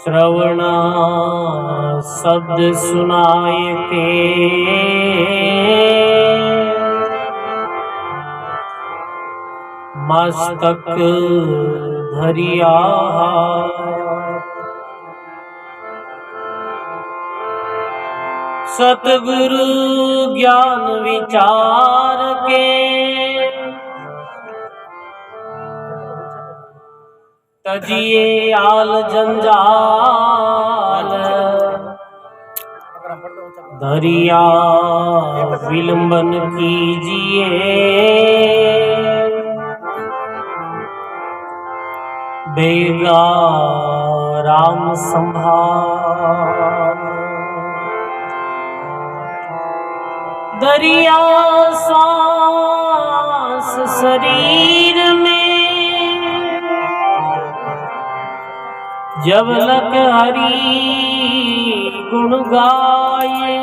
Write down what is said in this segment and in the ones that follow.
श्रवण शब्द सुनाय के मस्तक धरिया सतगुरु ज्ञान विचार के तजिए आल जंजाल धरिया विलंबन कीजिए बेगा राम संभाल दरिया सांस शरीर में जब लग हरि गुण गाए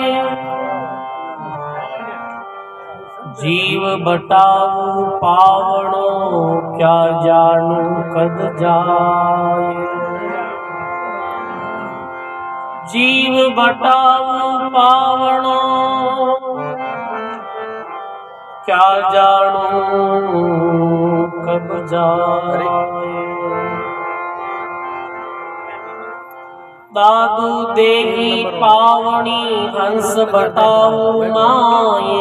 जीव बटाऊ पावणो क्या जानू कद जाए जीव बटाऊ पावणो क्या जानू कब जाए दादू देही पावनी हंस बटाऊ माए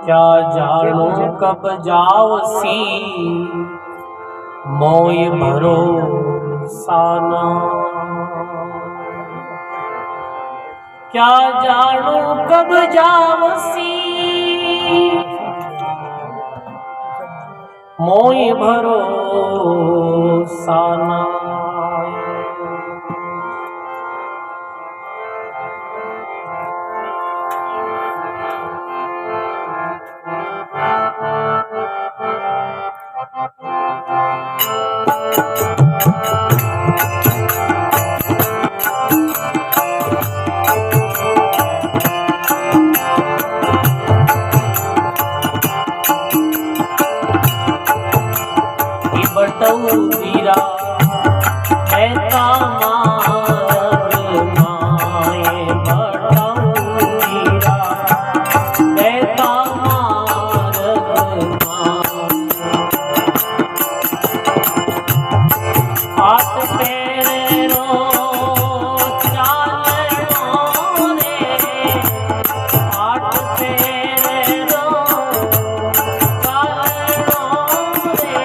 क्या जानू कब जावसी मोय भरोसा क्या जानू कब जावसी मोय भरोसा ना बटौरा ऐसा मार्ग माए बटौरा ऐसा मार्ग हाथ पैरों चालों रे हाथ पैरों चालों रे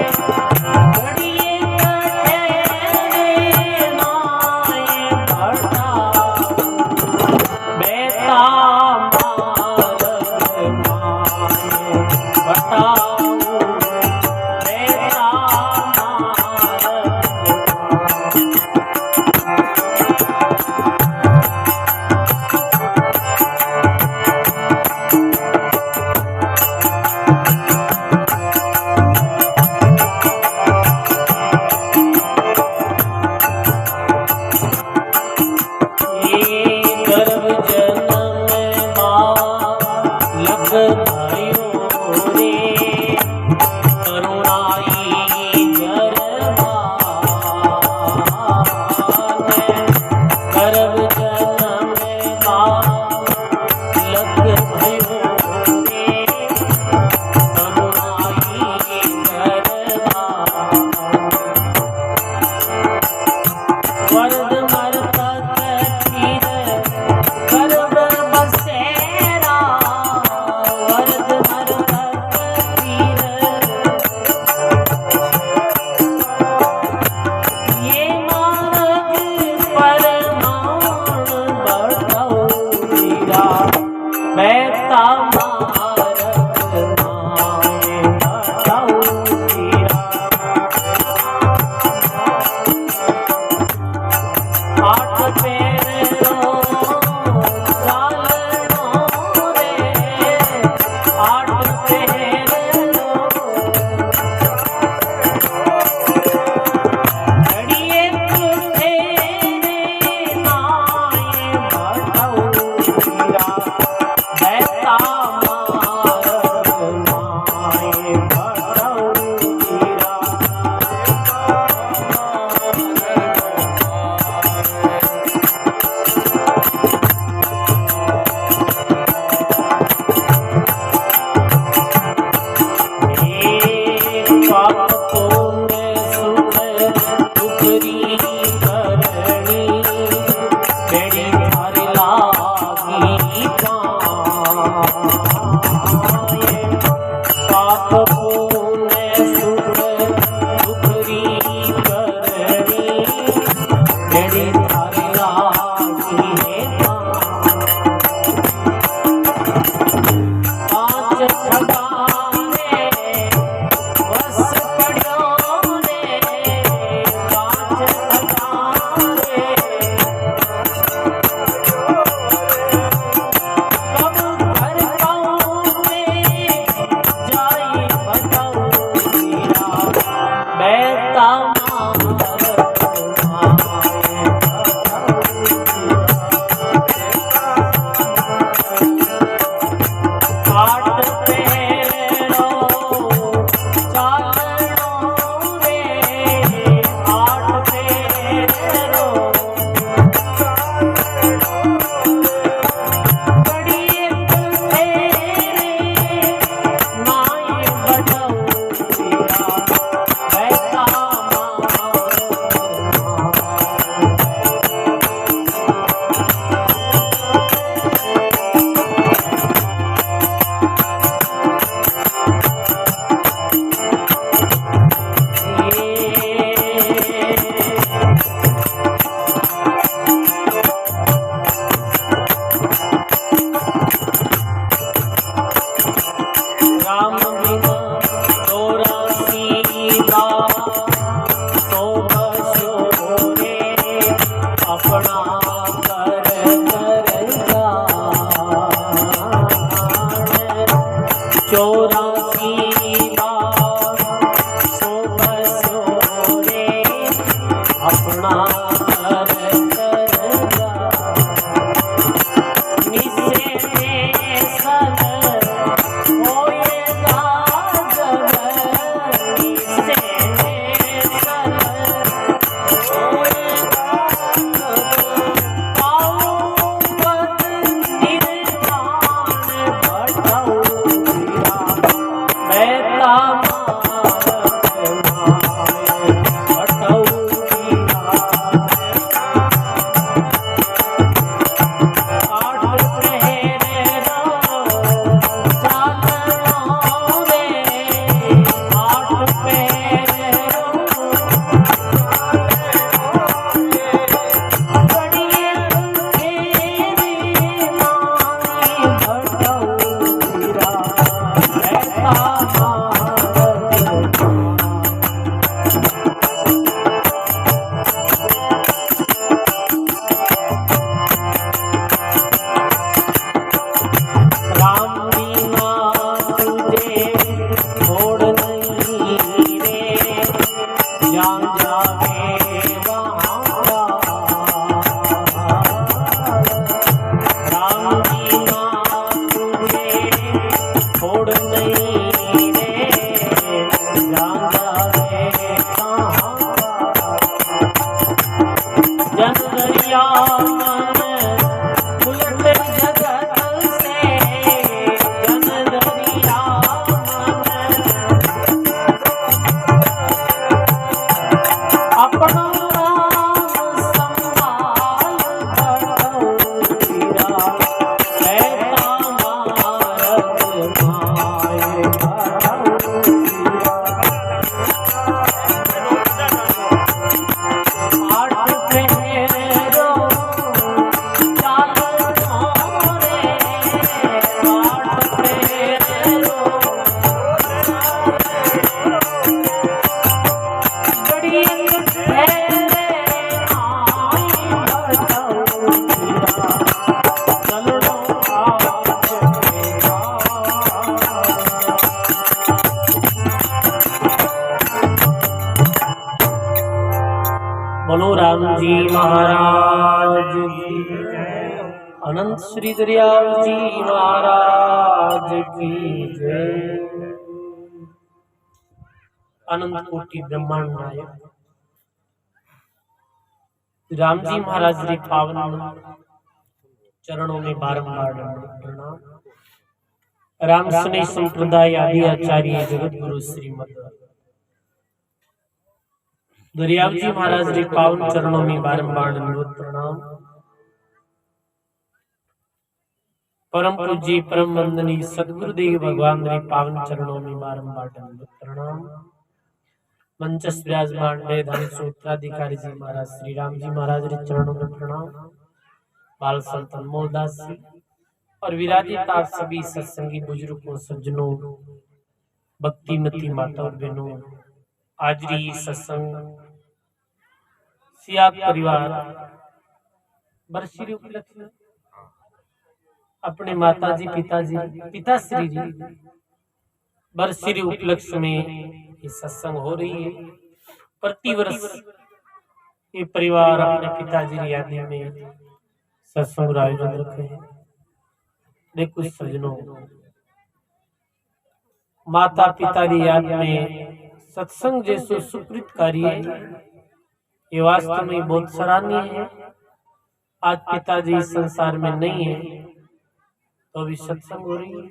जावे कहाँ जन दरिया मन उलट जगत से जन दरिया मन अपना राम संभाल भटौरा ऐसा मारत माए बोलो राम जी महाराज की जय। अनंत श्री दरियाव जी महाराज की जय। अनंत कोटि ब्रह्मांड नायक राम जी महाराज रे पावन चरणों में बारंबार प्रणाम। राम स्नेह संप्रदाय आदि आचार्य जगत गुरु श्रीमद दरियाव जी महाराज रे पावन चरणों में बारंबार दंडवत प्रणाम। परम पूज्य परम वंदनीय सदगुरुदेव भगवान रे पावन चरणों में बारंबार दंडवत प्रणाम। मंचस विराजमान वेदांत सूत्राधिकारी जी महाराज श्री राम जी महाराज रे चरणों में प्रणाम। बाल संत अनमोल दास जी और विराजित आप सभी सत्संगी बुजुर्गों सज्जनों भक्तिमती माता और बहनों, आज री सत्संग सियाग परिवार बरश्री उपलक्ष्य अपने माताजी पिताश्री जी बरश्री उपलक्ष्य में ये सत्संग हो रही है। प्रतिवर्ष ये परिवार अपने पिताजी की याद में सत्संग आयोजन रखे हैं। देखो सज्जनों, माता पिता की याद में सत्संग जैसो सुकृत कार्य ये वास्तव में बहुत सराहनीय है। आज पिताजी इस संसार में नहीं है तो भी सत्संग हो रही है।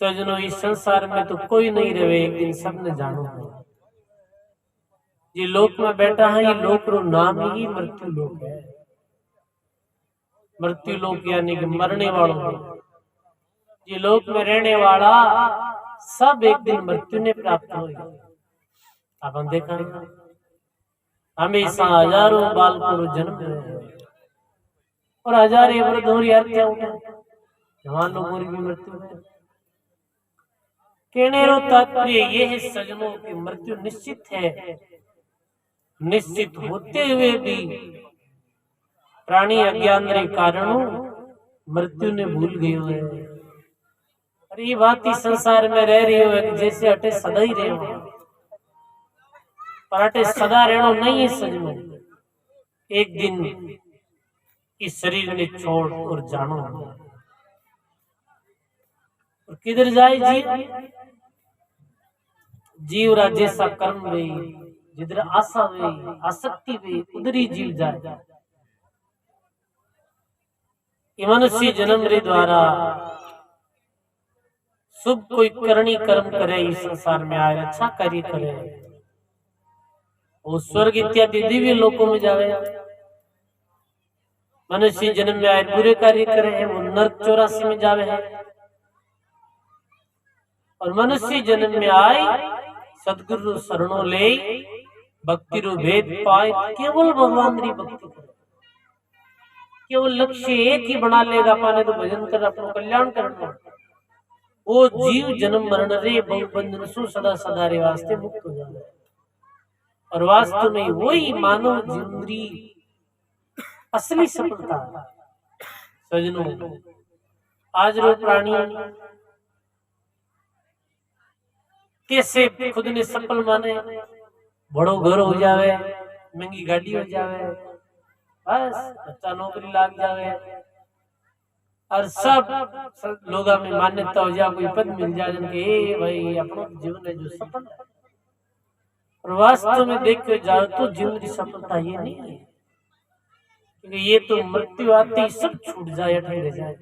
सज्जनों, इस संसार में तो कोई नहीं रहे, एक दिन सबने जानो है। ये लोक में बैठा है, ये लोक रो नाम ही मृत्यु लोक है। मृत्यु लोक यानी कि मरने वालों है। ये लोक में रहने वाला सब एक दिन मृत्यु ने प्राप्त होगा। अब हम देखा हमेशा हजारों बालकों जन्म रहे और हजारे वृद्धों की हत्या उठे, जवान लोगों की मृत्यु है। कहने रो तात्पर्य ये है सज्जनों की मृत्यु निश्चित है। निश्चित होते हुए भी प्राणी अज्ञान के कारण मृत्यु ने भूल गए हुए। अरे ये बात ही संसार में रह रही हो जैसे अटे सदा ही रहे हो, पर अटे सदा रहना नहीं है सज्जनों। एक दिन इस शरीर ने छोड़ और जानो और किधर जाए जीव। जीव रा जैसा कर्म वे, जिधर आशा वे, आसक्ति वे, उधर ही जीव जाए। मनुष्य जन्म रे द्वारा शुभ कोई करनी कर्म करे, इस संसार में आए अच्छा कार्य करे, वो स्वर्ग इत्यादि दिव्य लोकों में जावे। मनुष्य जन्म में आए बुरे कार्य करे हैं, वो नरक 84 में जावे है। और मनुष्य जन्म में आए सदगुरु शरणों ले भक्ति रू भेद पाए, केवल भगवान री भक्ति करे। केवल लक्ष्य एक ही बना लेगा, पाने तो भजन कर अपना कल्याण करना। वो जीव जन्म मरण रे बहुबंधन सु सदा सदा रे वास्ते मुक्त हो जाए। और वास्तव में वही मानव जीवन की असली सफलता है। सज्जनों, आज रो प्राणी कैसे खुद ने सफल माने, बड़ो घर हो जावे, महंगी गाड़ी हो जावे, बस अच्छा नौकरी लाग जावे और सब लोगा में मान्यता हो जाए, कोई पद मिल जाए जिनके ए भाई अपना जीवन है जो सफल है। और वास्तव में देखो जाओ तो जीवन की सफलता ये नहीं है, क्योंकि ये तो मृत्यु आते ही सब छूट जाए, ठहरे जाए।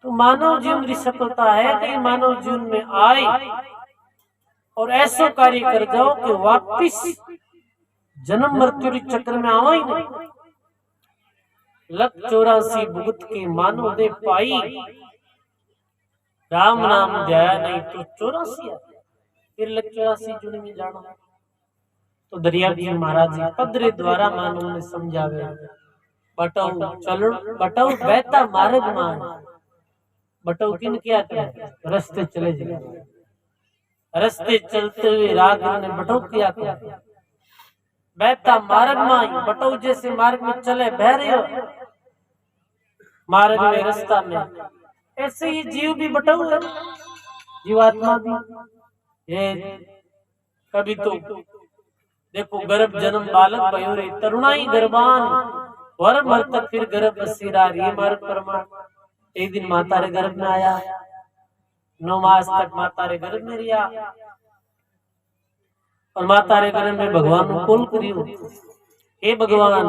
तो मानव जीवन की सफलता है कि मानव जीवन में आए और ऐसा कार्य कर जाओ कि वापिस जन्म मृत्यु के चक्र में आओ ही नहीं। 184 भुगत के मानव दे पाई, राम नाम ध्याया नहीं तो 84 फिर 184 जुड़ में जाना। तो दरिया जी महाराज जी पदरे द्वारा मानव ने समझावे, बटाऊ चलो बटाऊ बहता मार्ग मान, बटाऊ किन क्या किया, रास्ते चले जाए, रास्ते चलते हुए राग ने बटाऊ किया क्या, बहता मार्ग मान, बटाऊ जैसे मार्ग में चले बह रहे हो मार्ग में रास्ता में, ऐसे ही जीव भी बटाऊ है, जीवात्मा भी। ये कभी तो देखो गर्भ जन्म बालक भयोरे तरुणाई गर्भान वर मर्तक फिर गर्भ बसीरा, ये मार्ग प्रमाण। एक दिन माता रे गर्भ में आया, 9 मास तक माता रे गर्भ में रिया और माता रे गर्भ में भगवान को कॉल करियो, हे भगवान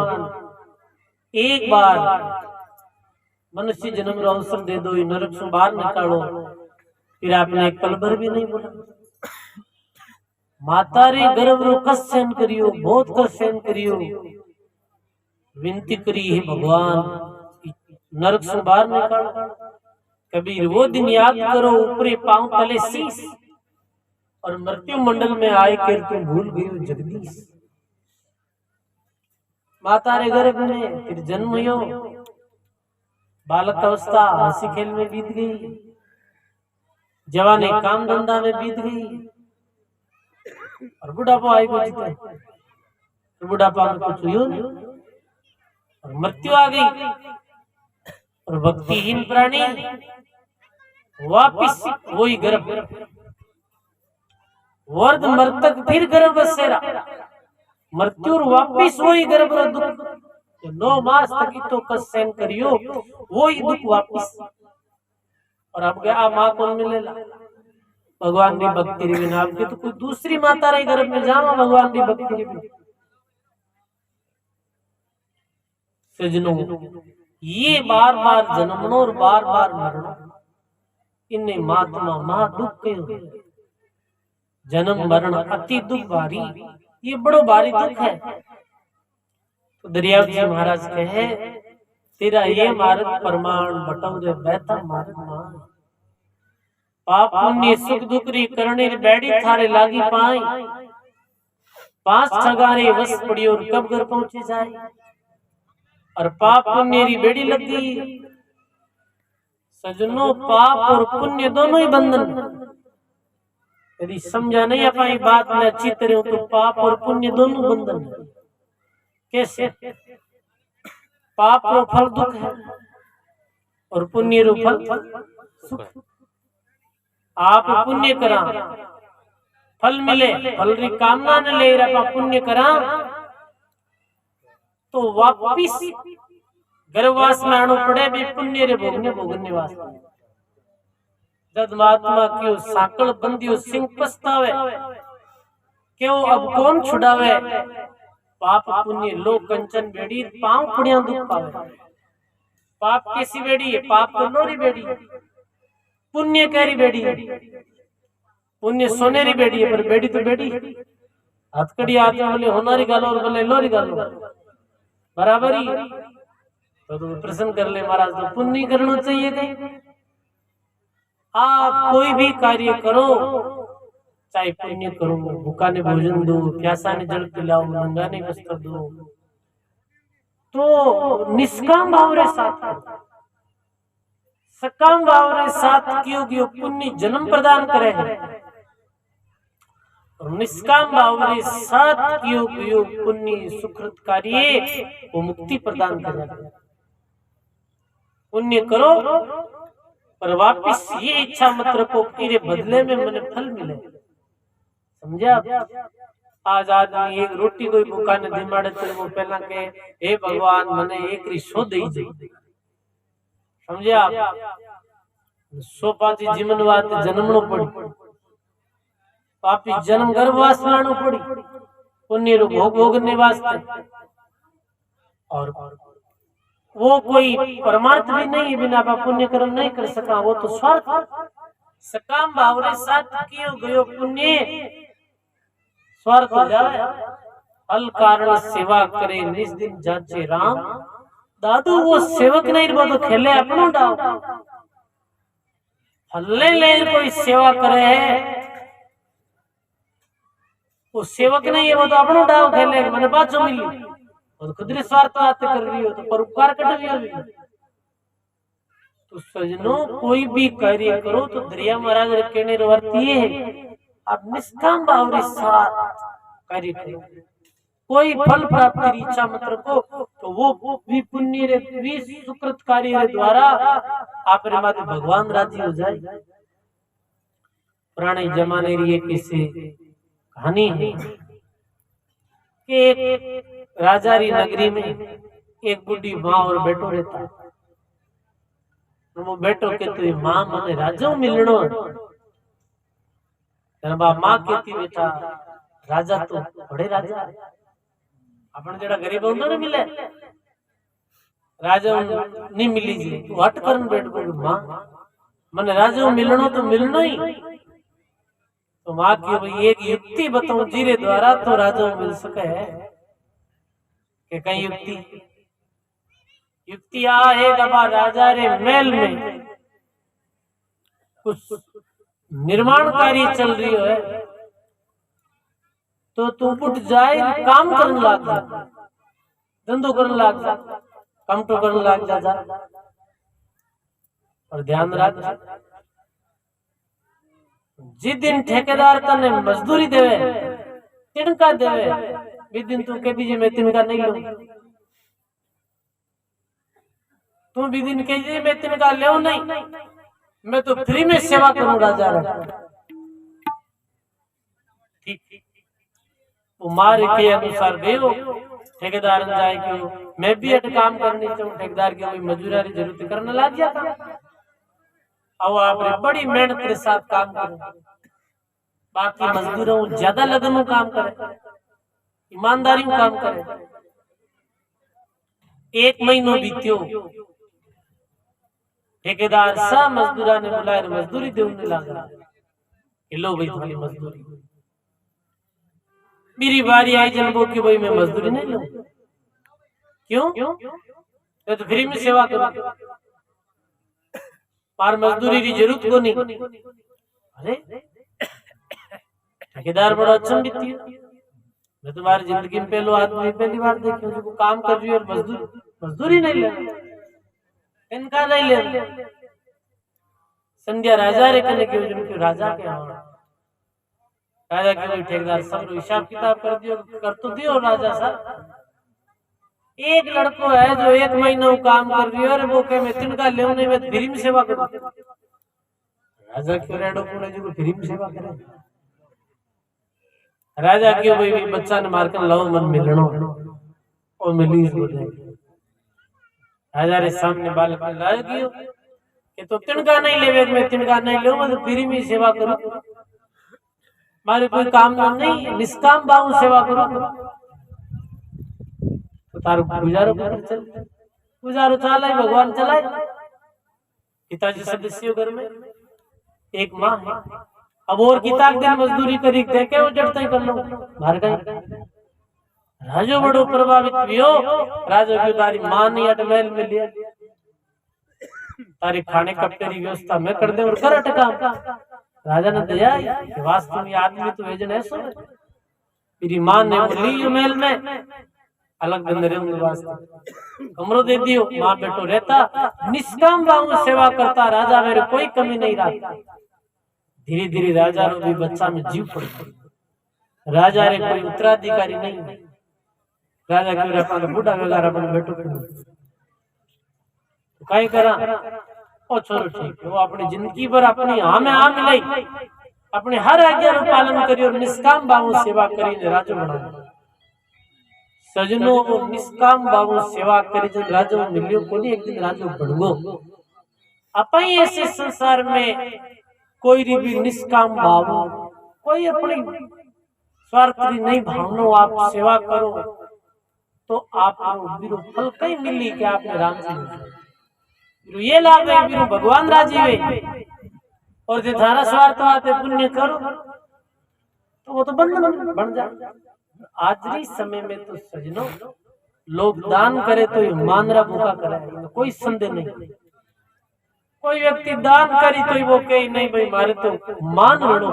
एक बार मनुष्य जन्म रो अवसर दे दो, नरक से बाहर निकालो। फिर आपने एक पल भर भी नहीं बोला। माता रे गर्भ रो कष्ट सहन करियो, बहुत कष्ट सहन करियो, विनती करी है भगवान नरक से बाहर निकालो। कबीर वो दिन याद करो ऊपरे पांव तले शीश, और मृत्यु मंडल में आए कर तुम भूल गई जगदीश। माता रे गर्भ में फिर जन्म हुयो, बालक अवस्था हंसी खेल में बीत गई, जवानी काम धंधा में बीत गई, और बुढ़ापा आई को जीते, तो बुढ़ापा में कुछ हुई और मृत्यु आ गई। और भक्तिहीन प्राणी वापिस वही गर्भ, वर्द मृतक फिर गर्भ बसेरा, मृत्यु और वापिस वही गर्भ दुख। 9 मास तक ही तो कष्ट सहन करियो, वही दुख वापिस। और अब क्या माँ कौन मिलेला, भगवान की भक्ति रे बिना आपके तो कोई दूसरी माता रे गर्भ में जावा भगवान की भक्ति रे बिना। सजनों ये बार बार जन्मनो और बार बार मरना, इन्हें महात्मा महा दुख के जन्म मरण अति दुख भारी, ये बड़ो भारी दुख है। तो दरिया जी महाराज कहे तेरा ये मार्ग प्रमाण बटाऊ रे बहता मार्ग मान, पाप पुण्य सुख दुख री करने रे बैठी थारे लागी पाई, 5 ठगारे वस पड़ी और कब घर पहुंचे जाए, और पाप पुण्य री बेड़ी लग गई। सजनों पाप और पुण्य दोनों ही बंधन, यदि समझा नहीं अपनी बात में अच्छी तरह तो पाप और पुण्य दोनों बंधन है। कैसे? पाप रो फल दुख है और पुण्य रो फल सुख। आप पुण्य करा फल मिले, फल री कामना न ले रहा, पुण्य करा तो वापिस गर्भवास में आनो पड़े भी पुण्य रे भोगने वास्ते। जब महात्मा क्यों साकल बंदियो सिंह पछतावे, क्यों अब कौन छुड़ावे, पाप पुण्य लो कंचन बेड़ी पांव पुण्या दुख पावे। पाप कैसी बेड़ी है, पाप तो लोरी बेड़ी है, पुण्य कैरी बेड़ी है, पुण्य सोनेरी बेड़ी है, पर बेड़ी तो बेड़ी है। हथकड़ी हाथ में बोले होनारी गालो और बोले लोरी गालो बराबर ही। तो तुम प्रश्न कर ले महाराज तो पुण्य करना चाहिए कहीं। आप कोई भी कार्य करो, चाहे पुण्य करो, भूखा ने भोजन दो, प्यासा ने जल पिलाओ, नंगा ने वस्त्र दो, तो निष्काम भाव रे साथ करो। सकाम भाव रे साथ कियो पुण्य जन्म प्रदान करे है, और निष्काम भाव रे साथ कियो पुण्य सुकृत कार्य वो मुक्ति प्रदान करे। पुण्य करो पर वापिस ये इच्छा मत रखो कि बदले में मैंने फल मिले। समझा? आज आदमी एक रोटी कोई भूखा ने दिमाड़े तो वो पहला के हे भगवान मने एक रिशो दे ही जाए। समझा? 105 जीवन बात जन्मनो पड़ी, पापी जन्म गर्भवास लाणो पड़ी पुण्य रो भोग भोगने वास्ते। और वो कोई परमार्थ भी नहीं है, बिना पुण्य कर्म नहीं कर सका, वो तो स्वार्थ सकाम भाव रे साथ कियो गयो पुण्य स्वार्थ हो जाए। फल कारण सेवा करे निज दिन जाचे राम, दादू वो सेवक नहीं वो तो खेले अपनो डाव। फले ले कोई सेवा करे है वो सेवक नहीं है, वो तो अपनो डाव खेले मैंने बाचो मिली, वो तो खुद स्वार्थ बातें कर रही हो तो परोपकार कट भी हो। तो सजनों कोई भी कार्य करो तो दरिया महाराज कहने वर्ती है आप निष्काम भाव के साथ कार्य करो, कोई फल प्राप्ति की इच्छा मत रखो, तो वो भी पुण्य रे भी सुकृत कार्य रे द्वारा आप रे माते भगवान राजी हो जाए। पुराने जमाने री एक किसी कहानी है कि एक राजा री नगरी में एक बुढ़ी माँ और बेटो रहता है। वो बेटो कहते माँ मने राजा मिलनो, माँ कहती बेटा राजा तो बड़े राजा अपन जेड़ा गरीब होंदा ना मिले राजा नहीं मिली जी, तू हट करन बैठ को माँ मने राजा मिलनो तो मिलनो ही। तो माँ की भाई एक युक्ति बताऊं जीरे द्वारा तो राजा मिल सके है कि कई युक्ति आ है गबा राजा रे महल में कुछ निर्माण कार्य चल रही है, तो तू उठ जाए काम करने लग जा, धंधो करने लग जा, काम तो करने लग जा। और ध्यान रख जिस दिन ठेकेदार तने मजदूरी देवे तिनका देवे, भी दिन तू कह दीजिए मैं तिनका नहीं लूं, तू भी दिन कह दीजिए मैं तिनका ले नहीं, मैं तो फ्री में सेवा करूं राजा रे। ठीक वो मार के अनुसार देव ठेकेदार जाए कि मैं भी एक काम करनी चाहूं, ठेकेदार की कोई मजदूरी जरूरत करने लग गया था। अब आप बड़ी मेहनत के साथ काम करें, बाकी मजदूरों ज्यादा लगन काम करें, ईमानदारी काम करें। एक महीनों बीत्यो, ठेकेदार सा मजदूरा ने बुलाया मजदूरी देने लगा, लो भाई तुम्हारी मजदूरी। मेरी बारी आई जनबो की भाई मैं मजदूरी नहीं लूं, क्यों मैं तो फ्री में सेवा करूं, पर मजदूरी की जरूरत को नहीं। अरे ठेकेदार बड़ा अच्छा बीती है, मैं तुम्हारी जिंदगी में पहली बार देखी जो काम कर रही है और मजदूरी नहीं ले, इनका नहीं ले। संध्या राजा रे कने के राजा के राजा के ठेकेदार सब हिसाब किताब कर दियो, कर तो दियो राजा साहब। एक लड़को है जो एक महीना काम कर रही है और वो कहे मैं तिनका ले नहीं, मैं फ्री में सेवा करूं। राजा क्यों रेडो पुणे जो फ्री में सेवा करे, राजा क्यों भाई बच्चा ने मारकर लाओ मन मिलनो और मिली राजा रे सामने बालक लाया गयो कि तो तिनका नहीं लेवे, मैं तिनका नहीं ले, मैं तो फ्री में सेवा करूं, मारे कोई काम नहीं, निष्काम भाव सेवा करूं। तो तारो गुजारो चल, गुजारो चलाए भगवान चलाए। पिताजी सदस्य घर में एक माँ है, अब और किताब दिन मजदूरी करी देखे वो जड़ता ही कर लो भार गए। राजो बड़ो प्रभावित हुयो, राजो की तारी माँ नहीं अटमेल में लिया, तारी खाने कपड़े की व्यवस्था मैं कर दे और कर अटका। राजा ने दिया कि वास्तव में आदमी तो भेजन ऐसा, मेरी माँ ने ली महल में अलग बंदरे वास्ते कमरो दे दियो, माँ बेटो रहता निष्काम भाव सेवा करता, राजा मेरे कोई कमी नहीं रहा। धीरे धीरे राजा रो भी बच्चा में जीव पड़, राजा रे कोई उत्तराधिकारी नहीं, राजा क्यों अपना बूढ़ा वगैरह अपने बेटो तो कहीं करा ओ चलो ठीक है, वो अपनी जिंदगी भर अपनी हाँ में हाँ मिलाई, अपने हर आज्ञा का पालन करी और निष्काम भाव सेवा करी राजो बना। सजनों को निष्काम भाव सेवा करी जब राजो मिलियो को नहीं, एक दिन राजो बढ़गो। अपन ऐसे संसार में कोई भी निष्काम भाव कोई अपनी स्वार्थ नहीं भावना आप सेवा करो तो आप फल कई मिली कि आपने राम जी ये लाभ है बिरु भगवान राजी है और जो धारा स्वार्थ आते पुण्य करो तो वो तो बंधन बन जाए। आज के समय में तो सजनों लोग दान करे तो ये मानरा भूखा करे, कोई संदेह नहीं। कोई व्यक्ति दान करी तो वो कहे नहीं भाई मारे तो मान लो,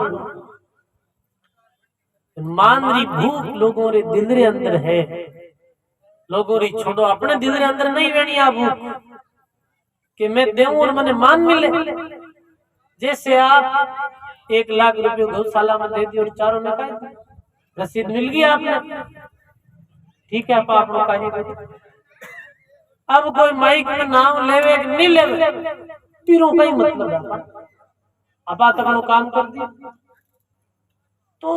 मान री भूख लोगों रे दिल रे अंदर है। लोगों री छोड़ो अपने दिल रे अंदर नहीं वेणी आ भूख कि मैं देऊं और मने मान मिले। जैसे आप 1 लाख रुपए गौशाला में दे दी और चारों ने कहा रसीद मिल गई आपने, ठीक है आप लोग का। अब कोई माइक में नाम लेवे नहीं लेवे पीरों का ही मतलब अब आप अपना काम कर दिया तो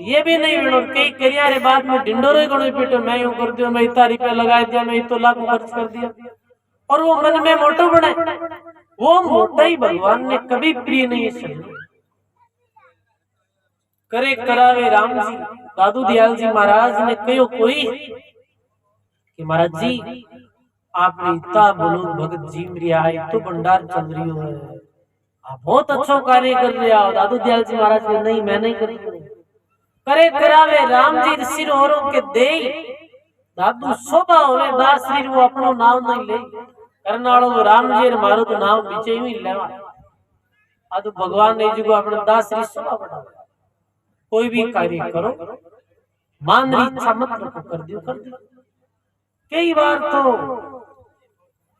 ये भी नहीं मिलो कई करिया रे बाद में डिंडोरे गणों पीटो मैं यूं कर दियो, मैं इतना रुपया लगा दिया, मैं इतो लाख खर्च कर दिया और वो मन में मोटो बने। वो मोटा ही भगवान ने कभी प्रिय नहीं समझा। करे करावे राम जी दादू दयाल जी महाराज ने कहो कोई कि महाराज जी आप इतना बोलो भगत जी मेरी आए तो भंडार चल रही हो है, आप बहुत अच्छा कार्य कर रहे हो। दादू दयाल जी महाराज ने नहीं मैं नहीं करी करे करावे राम जी सिर औरों के दे दादू शोभा होवे दास श्री वो अपनो नाम नहीं ले करनाड़ो राम जी मारो तो नाम पीछे ही लेवा आ तो भगवान ने जी को अपने दास श्री शोभा बढ़ा। कोई भी कार्य करो मान री इच्छा मत रखो कर दियो कर दियो। कई बार तो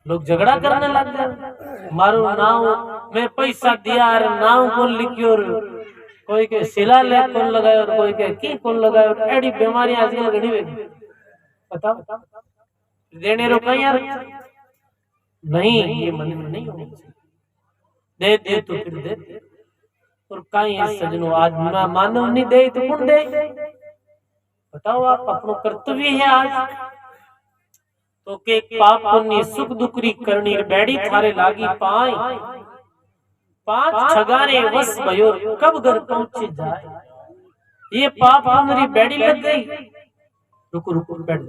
लोग झगड़ा करने लग जाए मारो नाम मैं पैसा दिया और नाम कौन लिखियो कोई के शिलालेख कौन लगायो और कोई के की कौन लगायो। एडी बीमारी आजकल घणी वे बताओ देने रो कहीं यार नहीं ये मन में नहीं होना चाहिए। दे तो फिर दे और कहीं सजनो आज ना मानव नहीं दे तो कौन दे बताओ। आप अपनो कर्तव्य है आज तो के पाप पुण्य सुख दुखरी करनी बैठी थारे लागी पाई 5 छगारे वस भयो कब घर पहुंचे जाए। ये पाप पुण्य बैठी लग गई रुको रुको बैठ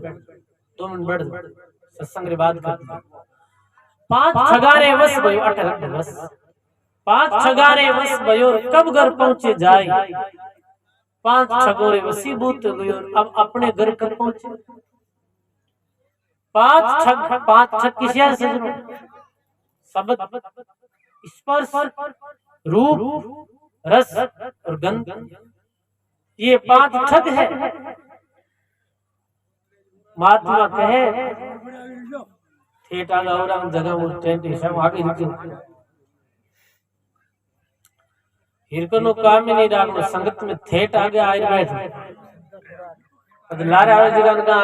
2 मिनट बैठ सत्संग रे बात कर 5 छगारे वस भयो 18 वस 5 छगारे वस भयो कब घर पहुंचे जाए। 5 छगोरे वसीभूत गयो अब अपने घर कब पहुंचे। 5 छग किसिया से शब्द स्पर्श रूप रस और गंध ये 5 छग है। महात्मा कहे ठेठा गौरंग जगह वो टेंट सब आगे रुके हिरकनो काम ही नहीं राखनो संगत में ठेठ आगे आए बैठ लारे आवे जगह का